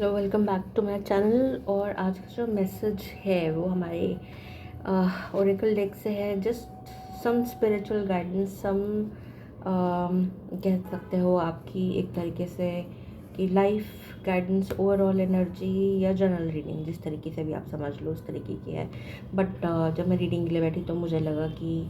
Hello, welcome back to my channel. और आज का जो मैसेज है वो हमारे ओरेकल डेक से है। जस्ट सम स्पिरिचुअल गाइडेंस, सम कह सकते हो आपकी एक तरीके से कि लाइफ गाइडेंस, ओवरऑल एनर्जी या जनरल रीडिंग, जिस तरीके से भी आप समझ लो उस तरीके की है। बट जब मैं रीडिंग के लिए बैठी तो मुझे लगा कि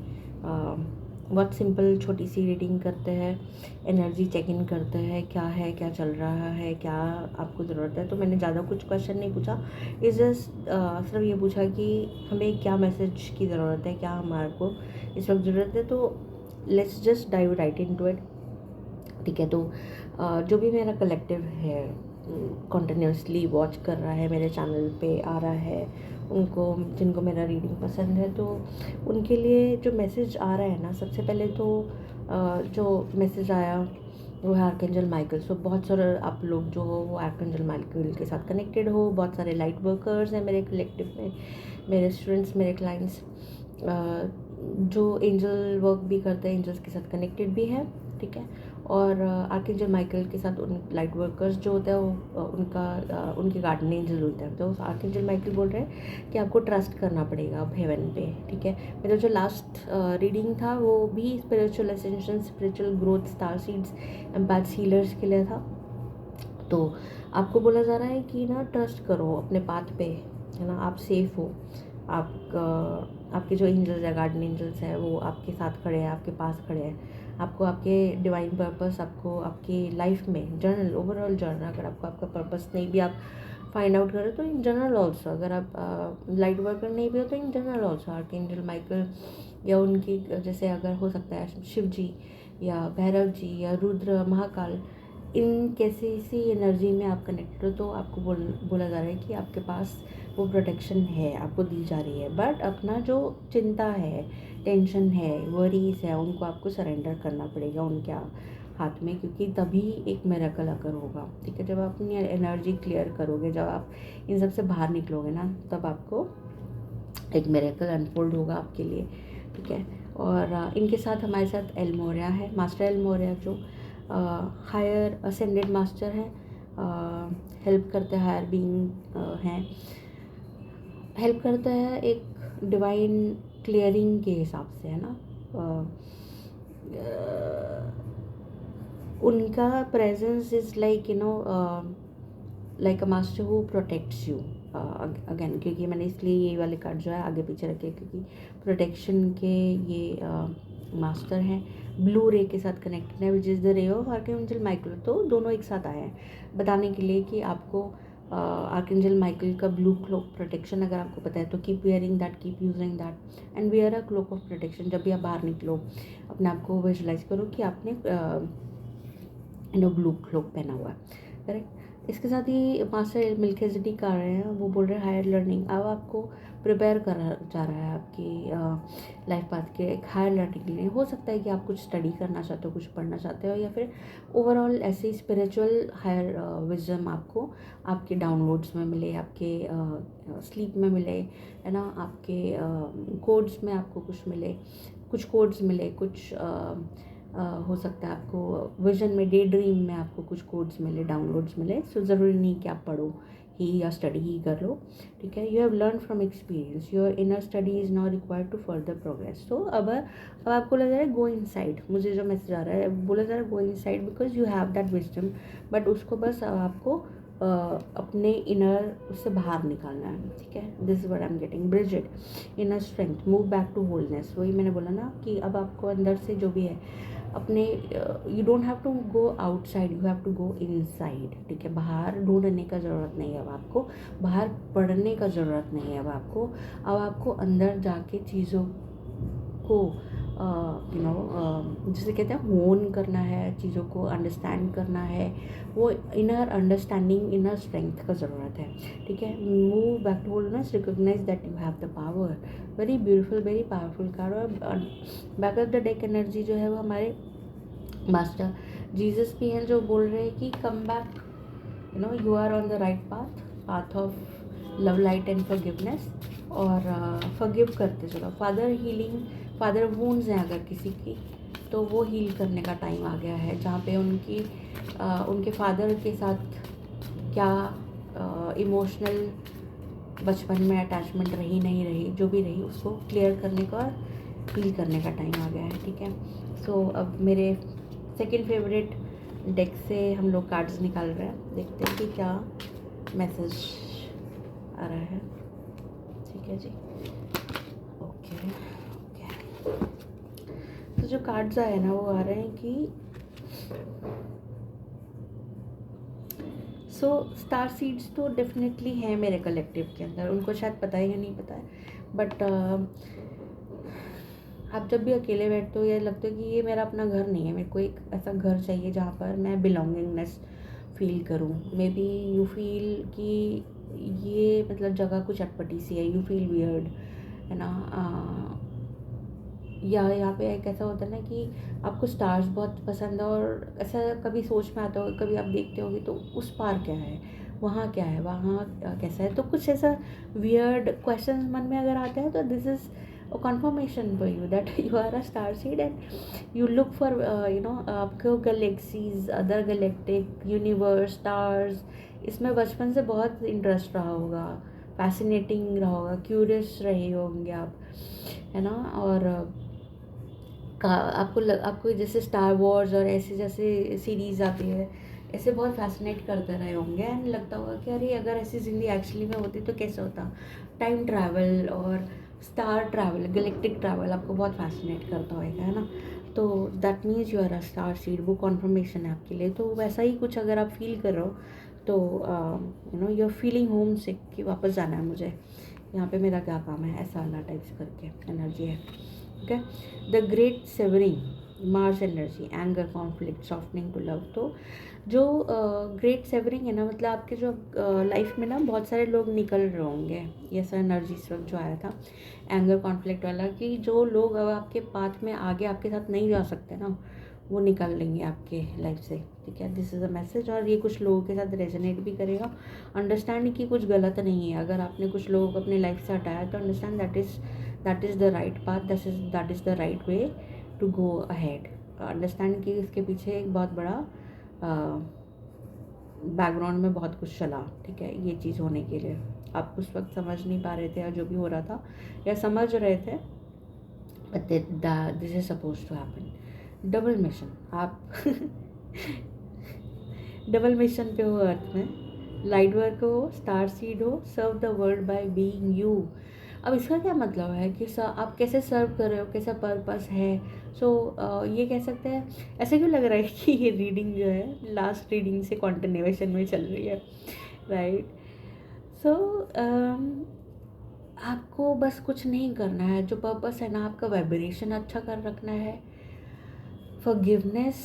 बहुत सिंपल छोटी सी रीडिंग करते हैं, एनर्जी चेक इन करते हैं, क्या है, क्या चल रहा है, क्या आपको ज़रूरत है। तो मैंने ज़्यादा कुछ क्वेश्चन नहीं पूछा, इस जस्ट सिर्फ ये पूछा कि हमें क्या मैसेज की ज़रूरत है, क्या हमारे को इस वक्त ज़रूरत है। तो let's just dive right into it. ठीक है, तो जो भी मेरा कलेक्टिव है कॉन्टिन्यूसली वॉच कर रहा है, मेरे चैनल पे आ रहा है, उनको जिनको मेरा रीडिंग पसंद है, तो उनके लिए जो मैसेज आ रहा है ना, सबसे पहले तो जो मैसेज आया वो है आर्कएंजल माइकल। सो बहुत सारे आप लोग जो हो वो आर्कएंजल माइकल के साथ कनेक्टेड हो। बहुत सारे लाइट वर्कर्स हैं मेरे कलेक्टिव में, मेरे स्टूडेंट्स, मेरे क्लाइंट्स जो एंजल वर्क भी करते हैं, एंजल्स के साथ कनेक्टेड भी है। ठीक है, और आर्कएंजल माइकल के साथ उन लाइट वर्कर्स जो होते हैं वो उनके गार्डन एंजल होते हैं। तो आर्कएंजल माइकल बोल रहे हैं कि आपको ट्रस्ट करना पड़ेगा अब हेवन पे। ठीक है, मेरा जो लास्ट रीडिंग था वो भी spiritual ascension, spiritual growth, star seeds, empath healers के लिए था। तो आपको बोला जा रहा है कि ना ट्रस्ट करो अपने पाथ पे, है ना, आप सेफ हो। आप आपके जो एंजल्स है, गार्डन एंजल्स है, वो आपके साथ खड़े हैं, आपके पास खड़े हैं। आपको आपके डिवाइन पर्पस, आपको आपकी लाइफ में जनरल ओवरऑल जर्नल, अगर आपको आपका पर्पस नहीं भी आप फाइंड आउट करें तो इन जनरल ऑल्सो, अगर आप लाइट वर्कर नहीं भी हो तो in general also archangel Michael या उनकी जैसे अगर हो सकता है शिव जी या भैरव जी या रुद्र, महाकाल, इन कैसी सी एनर्जी में आप कनेक्टेड हो, तो आपको बोला जा रहा है कि आपके पास वो प्रोटेक्शन है, आपको दी जा रही है। बट अपना जो चिंता है, टेंशन है, वरीज है, उनको आपको सरेंडर करना पड़ेगा उनके हाथ में, क्योंकि तभी एक मिरेकल अगर होगा। ठीक है, जब आप अपनी एनर्जी क्लियर करोगे, जब आप इन सब से बाहर निकलोगे ना, तब आपको एक मिरेकल अनफोल्ड होगा आपके लिए। ठीक है, और इनके साथ हमारे साथ एल्मोरिया है, मास्टर एल्मोरिया, जो हायर असेंडेड मास्टर है, हेल्प करते हैं, हायर बीइंग हैं, हेल्प करता है एक डिवाइन क्लियरिंग के हिसाब से, है ना। उनका presence is like like a master who protects you again, क्योंकि मैंने इसलिए ये वाले कार्ड जो है आगे पीछे रखे, क्योंकि प्रोटेक्शन के ये मास्टर हैं। ब्लू रे के साथ कनेक्टेड है, which is the ray of archangel Michael. तो दोनों एक साथ आए हैं बताने के लिए कि आपको आर्कएंजल माइकल का ब्लू क्लोक प्रोटेक्शन अगर आपको पता है तो keep wearing that, keep using that and wear a cloak of protection. जब भी आप बाहर निकलो, अपने आप को विजुलाइज करो कि आपने ब्लू क्लोक पहना हुआ है। करेक्ट, इसके साथ ही मास्टर मिल्किज़ेडेक आ रहे हैं, वो बोल रहे हैं हायर लर्निंग। अब आपको प्रिपेयर करा जा रहा है आपकी लाइफ पाथ के एक हायर लर्निंग के लिए। हो सकता है कि आप कुछ स्टडी करना चाहते हो, कुछ पढ़ना चाहते हो, या फिर ओवरऑल ऐसे स्पिरिचुअल हायर विजडम आपको आपके डाउनलोड्स में मिले, आपके स्लीप में मिले, है ना, आपके कोड्स में आपको कुछ मिले, कुछ कोड्स मिले, कुछ हो सकता है आपको विजन में, डे ड्रीम में आपको कुछ कोड्स मिले, डाउनलोड्स मिले। सो ज़रूरी नहीं कि आप पढ़ो ही या स्टडी ही कर लो। ठीक है, you have learn from experience, your inner study is not required to further progress. तो अब आपको लग रहा है गो इनसाइड, मुझे जो मैसेज आ रहा है बोला जा रहा है go inside because you have that wisdom. But उसको बस आपको अपने इनर उससे बाहर निकालना है। ठीक है, this is what I am getting. ब्रिजिड, inner strength, move back to wholeness. वही मैंने बोला ना कि अब आपको अंदर से जो भी है अपने, you don't have to go outside, you have to go inside. ठीक है, बाहर ढूंढने का ज़रूरत नहीं है अब आपको, बाहर पढ़ने का ज़रूरत नहीं है अब आपको अंदर जाके चीज़ों को जिसे कहते हैं होन करना है, चीज़ों को अंडरस्टैंड करना है। वो इनर अंडरस्टैंडिंग, इनर स्ट्रेंथ का ज़रूरत है। ठीक है, move back to wholeness, recognise that you have the power. Very beautiful, very powerful card. और back of the deck energy जो है वो हमारे मास्टर जीसस भी हैं, जो बोल रहे हैं कि come back, you are on the right path, path of love, light and forgiveness. और फॉरगिव करते चलो। फादर हीलिंग, फादर वूंड्स हैं अगर किसी की, तो वो हील करने का टाइम आ गया है, जहाँ पे उनके फादर के साथ क्या इमोशनल बचपन में अटैचमेंट रही नहीं रही, जो भी रही उसको क्लियर करने का और हील करने का टाइम आ गया है, ठीक है। सो अब मेरे सेकंड फेवरेट डेक से हम लोग कार्ड्स निकाल रहे हैं, देखते हैं कि क्या मैसेज आ रहा है, ठीक है जी। ओके ओके, तो जो कार्ड्स आए ना वो आ रहे हैं कि स्टार सीड्स तो डेफिनेटली हैं मेरे कलेक्टिव के अंदर, उनको शायद पता है या नहीं पता है, बट आप जब भी अकेले बैठते हो या लगता है कि ये मेरा अपना घर नहीं है, मेरे को एक ऐसा घर चाहिए जहाँ पर मैं बिलोंगिंगनेस फील करूँ। मे बी यू फील कि ये मतलब जगह कुछ अटपटी सी है, यू फील वियर्ड, है ना। या यहाँ पे एक ऐसा होता है ना कि आपको स्टार्स बहुत पसंद है और ऐसा कभी सोच में आता होगा, कभी आप देखते होगे तो उस पार क्या है, वहाँ क्या है, वहाँ कैसा है, तो कुछ ऐसा वियर्ड क्वेश्चन मन में अगर आते हैं तो this is a confirmation for you that you are a star seed and you look for आपको galaxies, other galactic universe, stars, इसमें बचपन से बहुत इंटरेस्ट रहा होगा, फैसिनेटिंग रहा होगा, क्यूरियस रहे होंगे आप, है ना। और आपको जैसे स्टार वॉर्स और ऐसे जैसे सीरीज़ आती है, ऐसे बहुत फैसिनेट करते रहे होंगे एंड लगता होगा कि अरे अगर ऐसी ज़िंदगी एक्चुअली में होती तो कैसे होता। टाइम ट्रैवल और स्टार ट्रैवल, गैलेक्टिक ट्रैवल आपको बहुत फैसिनेट करता होगा, है ना। तो that means you are a star seed, वो कॉन्फर्मेशन है आपके लिए। तो वैसा ही कुछ अगर आप फील कर रहे हो तो यू आर फीलिंग होम सिक कि वापस जाना है मुझे, यहाँ पे मेरा क्या काम है, ऐसा वाला टाइप्स करके एनर्जी है, okay. The great severing, Mars energy, anger, conflict, softening to love. तो जो ग्रेट सेवरिंग है ना, मतलब आपके जो लाइफ में ना बहुत सारे लोग निकल रहे होंगे, ये ऐसा एनर्जी इस वक्त जो आया था एंगर कॉन्फ्लिक्ट वाला, कि जो लोग अब आपके पाथ में आगे आपके साथ नहीं जा सकते ना, वो निकल लेंगे आपके लाइफ से, ठीक है। दिस इज़ अ मैसेज, और ये कुछ लोगों के साथ रेजोनेट भी करेगा। अंडरस्टैंड कि कुछ गलत नहीं है, अगर आपने कुछ लोगों को अपने लाइफ से हटाया तो understand that is the right path, that is the right way to go ahead. Understand कि इसके पीछे एक बहुत बड़ा बैकग्राउंड में बहुत कुछ चला, ठीक है, ये चीज़ होने के लिए। आप उस वक्त समझ नहीं पा रहे थे या जो भी हो रहा था, या समझ रहे थे, but this is suppose to happen. Double mission, आप डबल मिशन पे हो अर्थ में, लाइट वर्क हो, स्टार सीड हो, serve the world by being you. अब इसका क्या मतलब है कि आप कैसे सर्व कर रहे हो, कैसा पर्पस है। सो ये कह सकते हैं, ऐसे क्यों लग रहा है कि ये रीडिंग जो है लास्ट रीडिंग से कॉन्टिन्यूएशन में चल रही है, राइट। सो आपको बस कुछ नहीं करना है, जो पर्पस है ना आपका, वाइब्रेशन अच्छा कर रखना है। फॉरगिवनेस,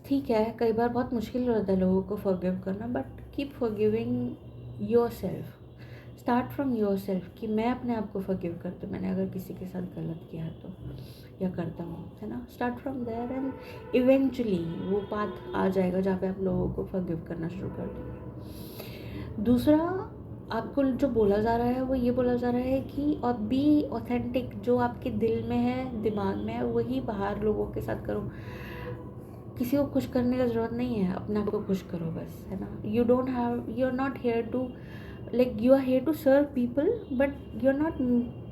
ठीक है, कई बार बहुत मुश्किल रहता है लोगों को फॉरगिव करना, but keep forgiving your self, start from your self, कि मैं अपने आप को फॉरगिव करती हूँ, मैंने अगर किसी के साथ गलत किया है तो, या करता हूँ, है ना। Start from there and eventually वो पाथ आ जाएगा जहाँ पे आप लोगों को फॉरगिव करना शुरू कर देंगे। दूसरा, आपको जो बोला जा रहा है वो ये बोला जा रहा है कि और बी ऑथेंटिक, जो आपके दिल में है, दिमाग में है, वही बाहर लोगों के साथ करो। किसी को खुश करने का ज़रूरत नहीं है, अपने आप को खुश करो बस, है ना। You are not here to you are here to serve people, but you are not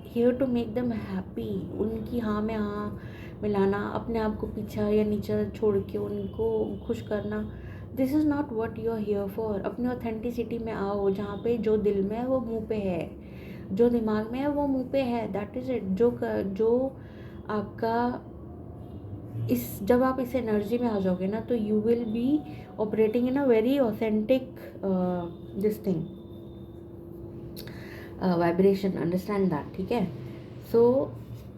here to make them happy. उनकी हाँ में हाँ मिलाना, अपने आप को पीछा या नीचे छोड़ के उनको खुश करना, this is not what you are here for. अपनी ऑथेंटिसिटी में आओ, जहाँ पे जो दिल में है वो मुँह पे है, जो दिमाग में है वो मुँह पे है, दैट इज़ इट। जो आपका जब आप इस एनर्जी में आ जाओगे ना, तो you will be operating in a very authentic this thing, vibration, understand that, ठीक है। So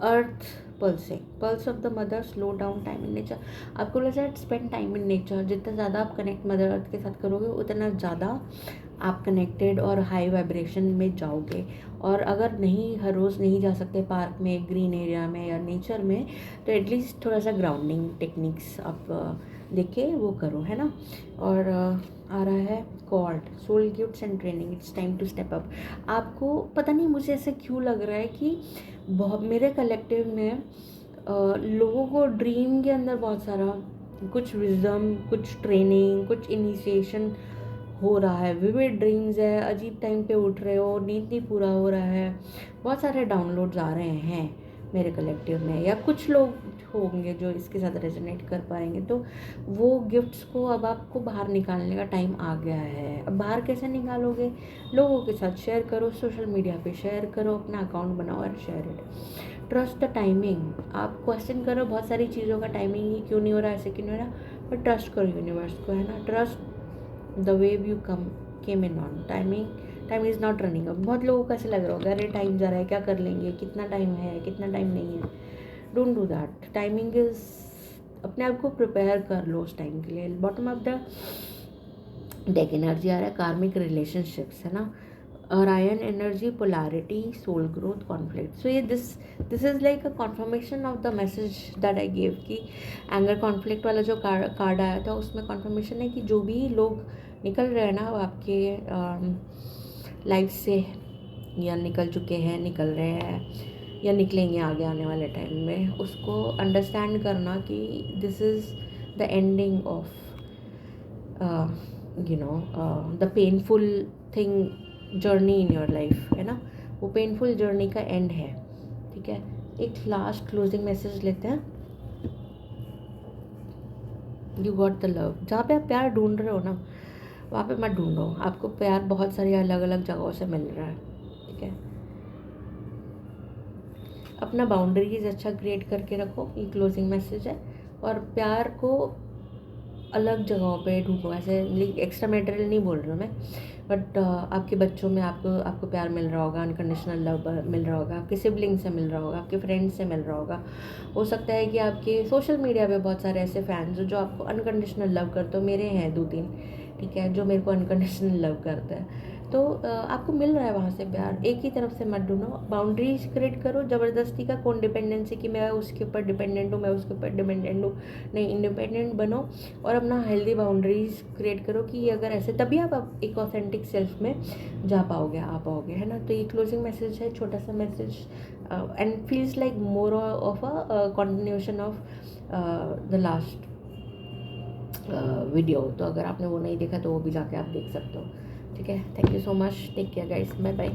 earth pulsing, pulse of the mother, slow down, time in nature. आपको बोला जाए स्पेंड टाइम इन नेचर, जितना ज़्यादा आप कनेक्ट मदर अर्थ के साथ करोगे उतना ज़्यादा आप कनेक्टेड और हाई वाइब्रेशन में जाओगे। और अगर नहीं, हर रोज़ नहीं जा सकते पार्क में, ग्रीन एरिया में या नेचर में, तो एटलीस्ट थोड़ा सा ग्राउंडिंग टेक्निक्स आप देख के वो करो, है ना। और आ रहा है cord, soul gifts and training, it's time to step up. आपको पता नहीं मुझे ऐसे क्यों लग रहा है कि बहुत मेरे कलेक्टिव में लोगों को ड्रीम के अंदर बहुत सारा कुछ विजडम, कुछ ट्रेनिंग, कुछ इनिशिएशन हो रहा है, विविड ड्रीम्स है, अजीब टाइम पे उठ रहे हो, नींद नहीं पूरा हो रहा है, बहुत सारे डाउनलोड्स आ रहे हैं मेरे कलेक्टिव में, या कुछ लोग होंगे जो इसके साथ रेजोनेट कर पाएंगे। तो वो गिफ्ट्स को अब आपको बाहर निकालने का टाइम आ गया है। अब बाहर कैसे निकालोगे? लोगों के साथ शेयर करो, सोशल मीडिया पे शेयर करो, अपना अकाउंट बनाओ और share it. Trust the timing. आप क्वेश्चन करो बहुत सारी चीज़ों का, टाइमिंग ही क्यों नहीं हो रहा, ऐसे क्यों नहीं हो रहा, बट ट्रस्ट करो यूनिवर्स को, है ना। Trust the way you came in on time is not running. अब बहुत लोगों को ऐसे लग रहा होगा, अरे टाइम जा रहा है, क्या कर लेंगे, कितना टाइम है, कितना टाइम नहीं है। Don't do that. Timing is, अपने आप को प्रिपेयर कर लो उस टाइम के लिए। Bottom of the deck energy आ रहा है कार्मिक रिलेशनशिप्स, है ना। Orion energy, polarity, soul growth, conflict. So ये this is like a confirmation of the message that I gave कि एंगर कॉन्फ्लिक्ट वाला जो कार्ड आया था उसमें कॉन्फर्मेशन है कि जो भी लोग निकल रहे हैं ना आपके लाइफ से, या निकल चुके हैं, निकल रहे हैं, या निकलेंगे आगे आने वाले टाइम में, उसको अंडरस्टैंड करना कि this is the ending of the painful thing journey in your life, है ना। वो पेनफुल जर्नी का एंड है, ठीक है। एक लास्ट क्लोजिंग मैसेज लेते हैं। You got the love. जहाँ पे आप प्यार ढूंढ रहे हो ना, वहाँ पे मत ढूंढो, आपको प्यार बहुत सारी अलग अलग जगहों से मिल रहा है, ठीक है। अपना बाउंड्रीज अच्छा क्रिएट करके रखो, ये क्लोजिंग मैसेज है। और प्यार को अलग जगहों पे ढूंढो, ऐसे एक्स्ट्रा मटेरियल नहीं बोल रही हूँ मैं, बट आपके बच्चों में आपको प्यार मिल रहा होगा, अनकंडीशनल लव मिल रहा होगा, आपके सिबलिंग से मिल रहा होगा, आपके फ्रेंड्स से मिल रहा होगा। हो सकता है कि आपके सोशल मीडिया पे बहुत सारे ऐसे फैंस हो जो आपको अनकंडीशनल लव करते हो। मेरे हैं 2-3, ठीक है, जो मेरे को अनकंडीशनल लव करते हैं। तो आपको मिल रहा है वहाँ से प्यार, एक ही तरफ से मत ढूंढो, बाउंड्रीज क्रिएट करो। ज़बरदस्ती का कौन डिपेंडेंसी कि मैं उसके ऊपर डिपेंडेंट हूँ, मैं उसके ऊपर डिपेंडेंट हूँ, नहीं, इंडिपेंडेंट बनो और अपना हेल्दी बाउंड्रीज क्रिएट करो कि अगर ऐसे, तभी आप एक ऑथेंटिक सेल्फ में जा पाओगे, आ पाओगे, है ना। तो ये क्लोजिंग मैसेज है, छोटा सा message, and feels like more of a continuation of the last video. तो अगर आपने वो नहीं देखा तो वो भी जाके आप देख सकते हो, ठीक है। Thank you so much, take care guys, bye bye.